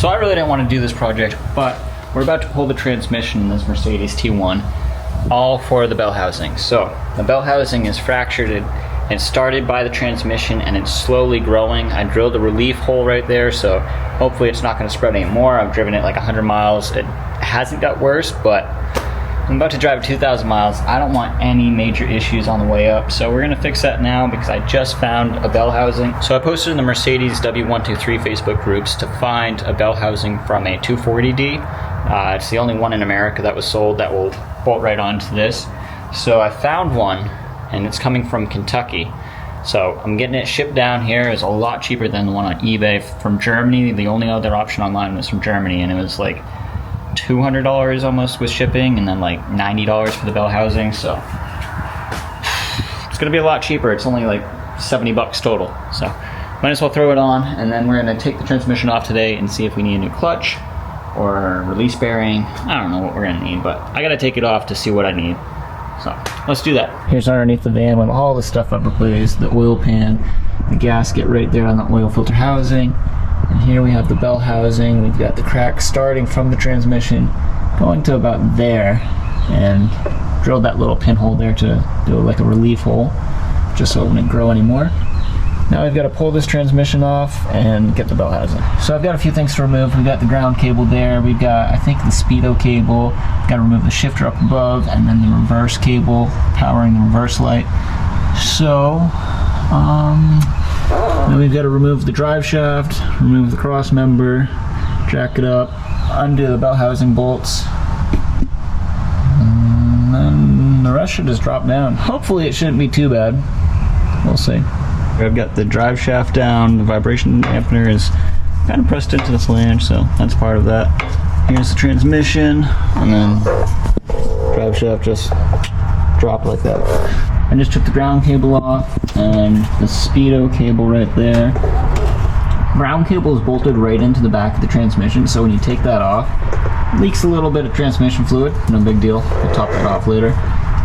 So I really didn't want to do this project, but we're about to pull the transmission in this Mercedes T1, all for the bell housing. So the bell housing is fractured. It started by the transmission and it's slowly growing. I drilled a relief hole right there, so hopefully it's not going to spread anymore. I've driven it like 100 miles. It hasn't got worse, but I'm about to drive 2,000 miles. I don't want any major issues on the way up, so we're gonna fix that now because I just found a bell housing. So I posted in the Mercedes W123 Facebook groups to find a bell housing from a 240D. It's the only one in America that was sold that will bolt right onto this. So I found one, and it's coming from Kentucky. So I'm getting it shipped down here. It's a lot cheaper than the one on eBay from Germany. The only other option online was from Germany, and it was like $200 almost with shipping, and then like $90 for the bell housing. So it's gonna be a lot cheaper. It's only like 70 bucks total. So might as well throw it on, and then we're gonna take the transmission off today and see if we need a new clutch or a release bearing. I don't know what we're gonna need, but I gotta take it off to see what I need. So let's do that. Here's underneath the van with all the stuff I've replaced: the oil pan, the gasket right there on the oil filter housing. And here we have the bell housing. We've got the crack starting from the transmission, going to about there, and drilled that little pinhole there to do like a relief hole, just so it wouldn't grow anymore. Now we've got to pull this transmission off and get the bell housing. So I've got a few things to remove. We've got the ground cable there. We've got, I think, the speedo cable. We've got to remove the shifter up above, and then the reverse cable powering the reverse light. So, then we've got to remove the drive shaft, remove the cross member, jack it up, undo the bell housing bolts, and then the rest should just drop down. Hopefully it shouldn't be too bad. We'll see. I've got the drive shaft down. The vibration dampener is kind of pressed into the flange, so that's part of that. Here's the transmission, and then drive shaft just dropped like that. I just took the ground cable off and the speedo cable right there. Ground cable is bolted right into the back of the transmission, so when you take that off, it leaks a little bit of transmission fluid. No big deal. We'll top that off later.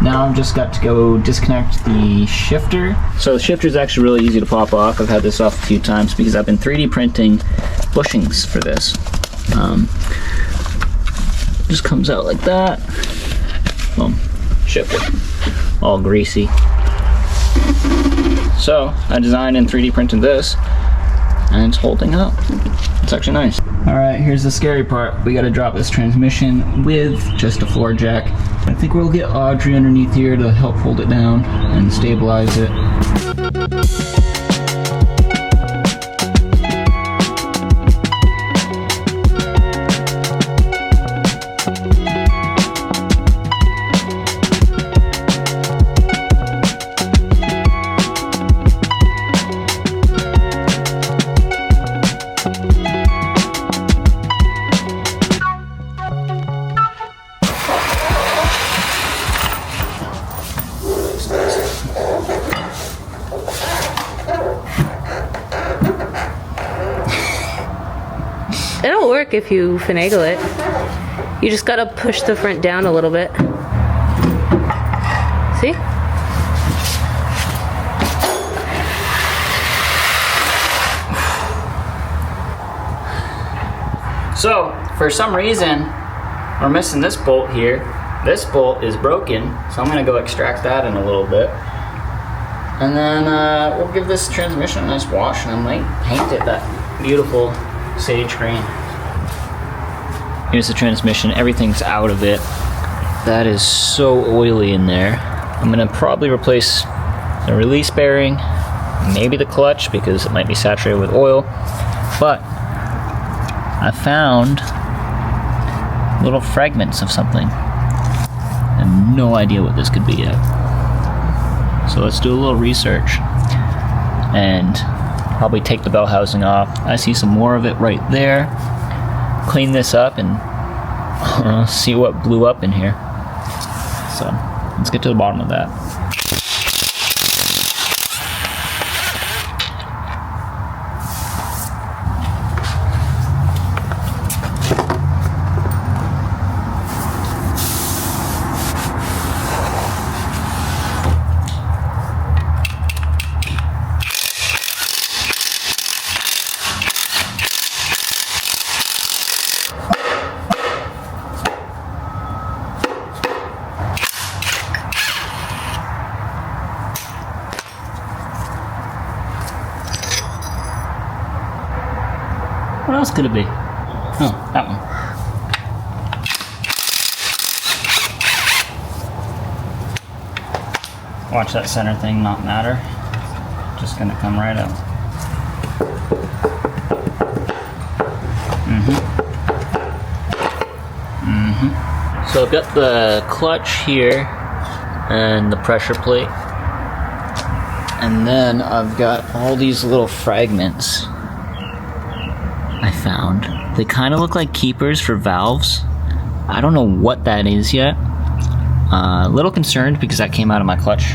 Now I've just got to go disconnect the shifter. So the shifter is actually really easy to pop off. I've had this off a few times because I've been 3D printing bushings for this. Just comes out like that. Boom. Shifter. All greasy. So I designed and 3D printed this, and it's holding up. It's actually nice. Alright, here's the scary part. We gotta drop this transmission with just a floor jack. I think we'll get Audrey underneath here to help hold it down and stabilize it. It'll work if you finagle it. You just gotta push the front down a little bit. See? So, for some reason, we're missing this bolt here. This bolt is broken, so I'm gonna go extract that in a little bit. And then we'll give this transmission a nice wash, and I might paint it that beautiful sage green. Here's the transmission. Everything's out of it. That is so oily in there. I'm gonna probably replace the release bearing, maybe the clutch because it might be saturated with oil. But I found little fragments of something. I have no idea what this could be yet. So let's do a little research and probably take the bell housing off. I see some more of it right there. Clean this up and see what blew up in here. So let's get to the bottom of that. else could it be? Oh, that one. Watch that center thing not matter. Just gonna come right out. So I've got the clutch here and the pressure plate. And then I've got all these little fragments I found. They kind of look like keepers for valves. I don't know what that is yet. A little concerned because that came out of my clutch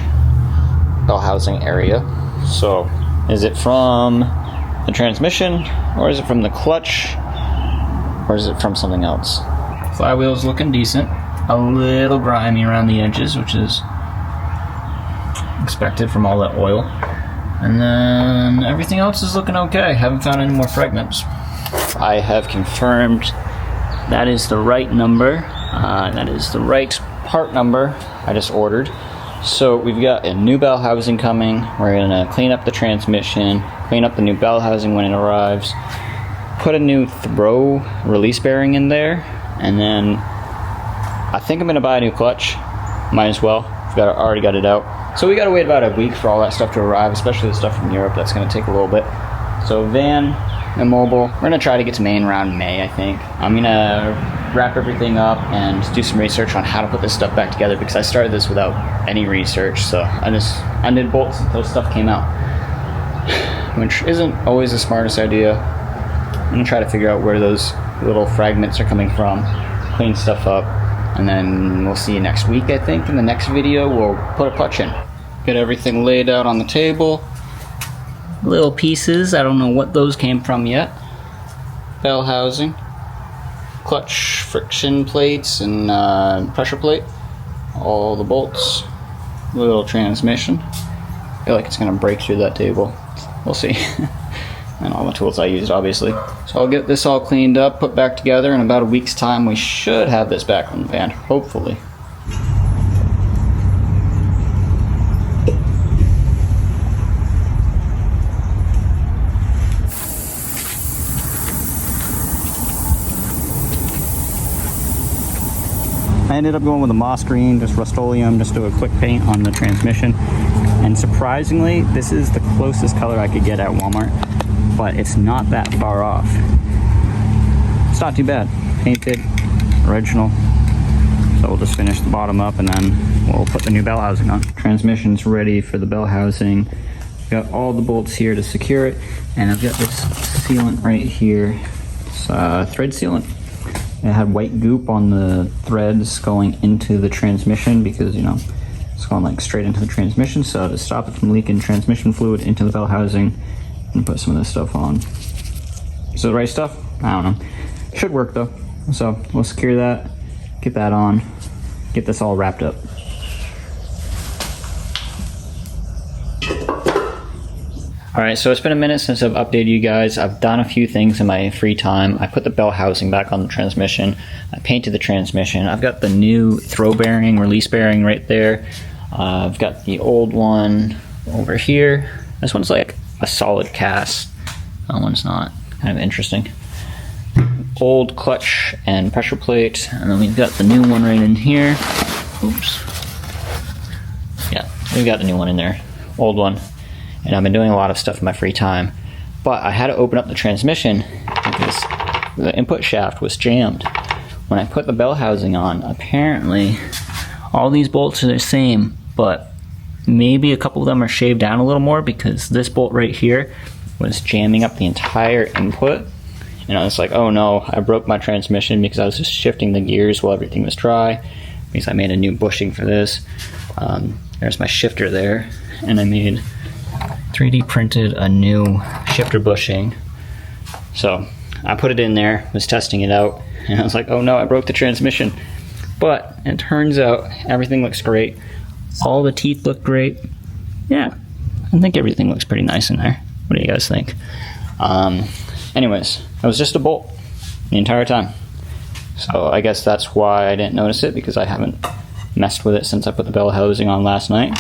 bell housing area. So is it from the transmission, or is it from the clutch, or is it from something else? Flywheel's looking decent. A little grimy around the edges, which is expected from all that oil. And then everything else is looking okay. Haven't found any more fragments. I have confirmed that is the right number. That is the right part number I just ordered. So we've got a new bell housing coming. We're gonna clean up the transmission, clean up the new bell housing when it arrives, put a new throw release bearing in there, and then I think I'm gonna buy a new clutch. Might as well. Already got it out. So we gotta wait about a week for all that stuff to arrive, especially the stuff from Europe. That's gonna take a little bit. So van and mobile. We're gonna try to get to Maine around May, I think. I'm gonna wrap everything up and do some research on how to put this stuff back together, because I started this without any research. So I just undid bolts until stuff came out, which isn't always the smartest idea. I'm gonna try to figure out where those little fragments are coming from, clean stuff up, and then we'll see you next week, I think. In the next video, we'll put a clutch in. Get everything laid out on the table. Little pieces, I don't know what those came from yet. Bell housing, clutch friction plates, and pressure plate. All the bolts, little transmission. I feel like it's gonna break through that table. We'll see. And all the tools I used, obviously. So I'll get this all cleaned up, put back together. In about a week's time, we should have this back on the van, hopefully. I ended up going with a moss green, just Rust-Oleum, just do a quick paint on the transmission. And surprisingly, this is the closest color I could get at Walmart, but it's not that far off. It's not too bad. Painted, original. So we'll just finish the bottom up and then we'll put the new bell housing on. Transmission's ready for the bell housing. Got all the bolts here to secure it, and I've got this sealant right here. It's thread sealant. It had white goop on the threads going into the transmission because, you know, it's going like straight into the transmission. So to stop it from leaking transmission fluid into the bell housing, and put some of this stuff on. Is it the right stuff? I don't know. Should work though. So we'll secure that, get that on, get this all wrapped up. Alright, so it's been a minute since I've updated you guys. I've done a few things in my free time. I put the bell housing back on the transmission. I painted the transmission. I've got the new throw bearing, release bearing right there. I've got the old one over here. This one's like a solid cast. That one's not. Kind of interesting. Old clutch and pressure plate. And then we've got the new one right in here. Oops. Yeah, we've got the new one in there. Old one. And I've been doing a lot of stuff in my free time. But I had to open up the transmission because the input shaft was jammed. When I put the bell housing on, apparently all these bolts are the same, but maybe a couple of them are shaved down a little more because this bolt right here was jamming up the entire input. And I was like, oh no, I broke my transmission because I was just shifting the gears while everything was dry. Because I made a new bushing for this. There's my shifter there. And I made 3D printed a new shifter bushing. So I put it in there, was testing it out, and I was like, oh no, I broke the transmission. But it turns out everything looks great. All the teeth look great. Yeah, I think everything looks pretty nice in there. What do you guys think? Anyways, it was just a bolt the entire time. So I guess that's why I didn't notice it, because I haven't messed with it since I put the bell housing on last night.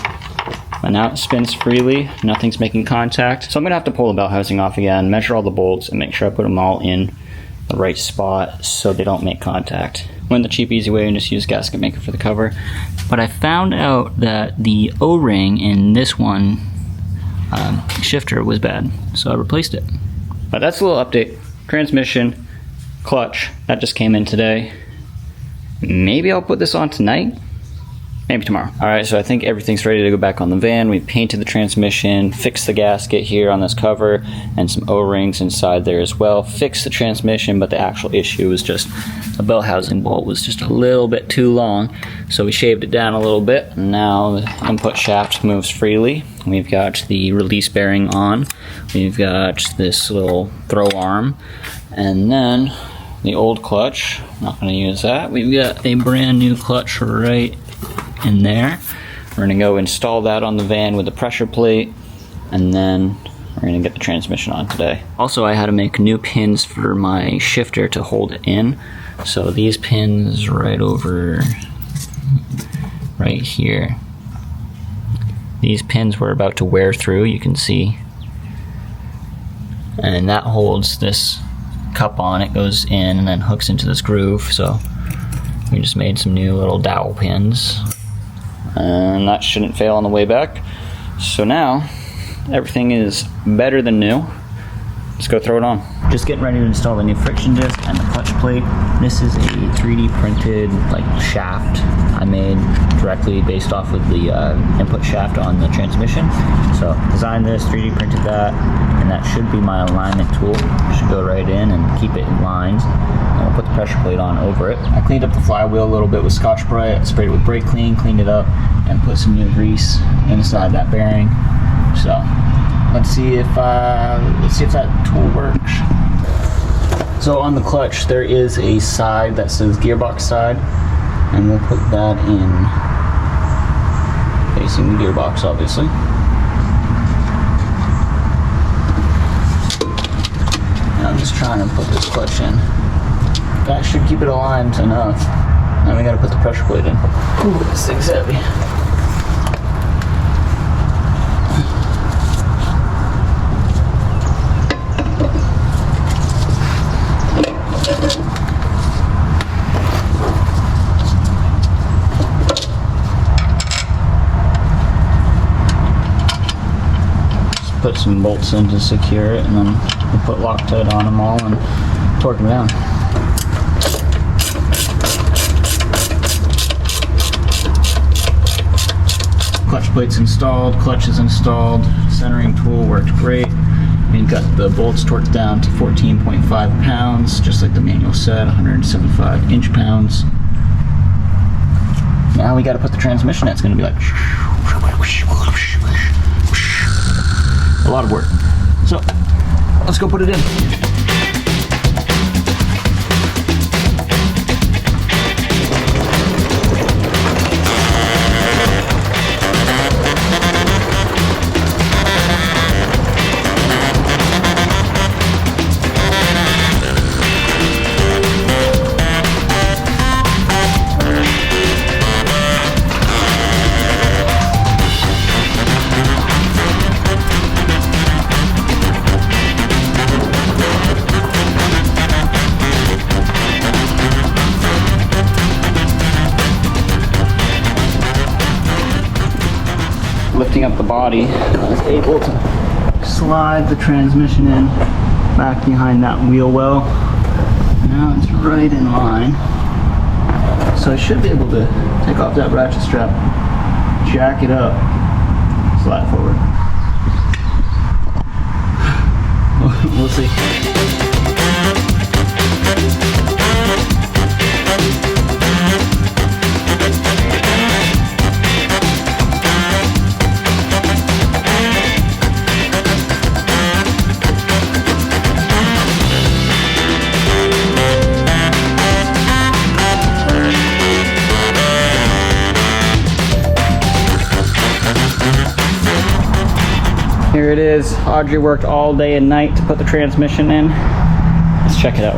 But now it spins freely, nothing's making contact. So I'm gonna have to pull the bell housing off again, measure all the bolts, and make sure I put them all in the right spot so they don't make contact. Went the cheap, easy way and just use gasket maker for the cover. But I found out that the O-ring in this one shifter was bad, so I replaced it. But that's a little update. Transmission, clutch, that just came in today. Maybe I'll put this on tonight. Maybe tomorrow. Alright, so I think everything's ready to go back on the van. We painted the transmission, fixed the gasket here on this cover, and some O-rings inside there as well. Fixed the transmission, but the actual issue was just the bell housing bolt was just a little bit too long. So we shaved it down a little bit. Now the input shaft moves freely. We've got the release bearing on. We've got this little throw arm. And then the old clutch. Not going to use that. We've got a brand new clutch right in there. We're gonna go install that on the van with the pressure plate, and then we're gonna get the transmission on today. Also, I had to make new pins for my shifter to hold it in. So these pins right over right here. These pins were about to wear through, you can see. And that holds this cup on, it goes in and then hooks into this groove. So we just made some new little dowel pins. And that shouldn't fail on the way back. So now, everything is better than new. Let's go throw it on. Just getting ready to install the new friction disc and the clutch plate. This is a 3D printed shaft I made directly based off of the input shaft on the transmission. So designed this, 3D printed that, and that should be my alignment tool. Should go right in and keep it in lines. And we'll put the pressure plate on over it. I cleaned up the flywheel a little bit with Scotch-Brite, sprayed it with brake clean, cleaned it up, and put some new grease inside that bearing. So let's see if that tool works. So on the clutch, there is a side that says gearbox side, and we'll put that in facing the gearbox, obviously. And I'm just trying to put this clutch in. That should keep it aligned enough. Now we gotta put the pressure plate in. Ooh, this thing's heavy. Put some bolts in to secure it, and then we'll put Loctite on them all and torque them down. Clutch plate's installed, clutch is installed, centering tool worked great. We've got the bolts torqued down to 14.5 pounds, just like the manual said, 175 inch-pounds. Now we gotta put the transmission in. It's gonna be like a lot of work. So, let's go put it in. Lifting up the body, I was able to slide the transmission in back behind that wheel well. Now it's right in line. So I should be able to take off that ratchet strap, jack it up, slide forward. We'll see. Here it is. Audrey worked all day and night to put the transmission in. Let's check it out.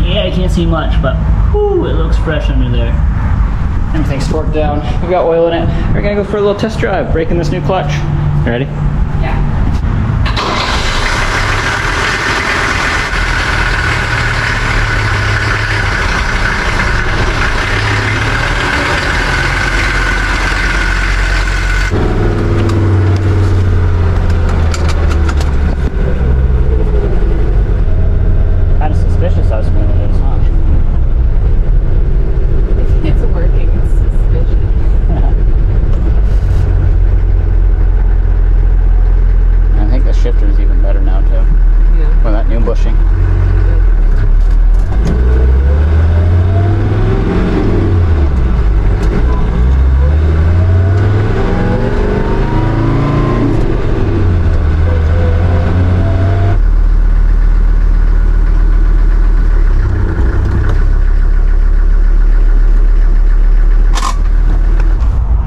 Yeah, I can't see much, but whew, it looks fresh under there. Everything's torqued down. We've got oil in it. We're gonna go for a little test drive, breaking this new clutch. You ready? Yeah. Kind of suspicious how smooth it is, huh? It's working. It's suspicious. I think the shifter is even better now too. Yeah. With that new bushing.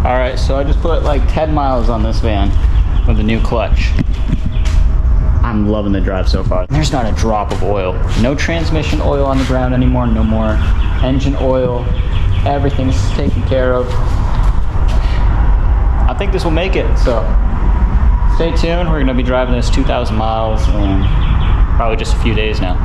Alright, so I just put like 10 miles on this van with the new clutch. I'm loving the drive so far. There's not a drop of oil. No transmission oil on the ground anymore, no more engine oil. Everything's taken care of. I think this will make it, so stay tuned. We're gonna be driving this 2,000 miles in probably just a few days now.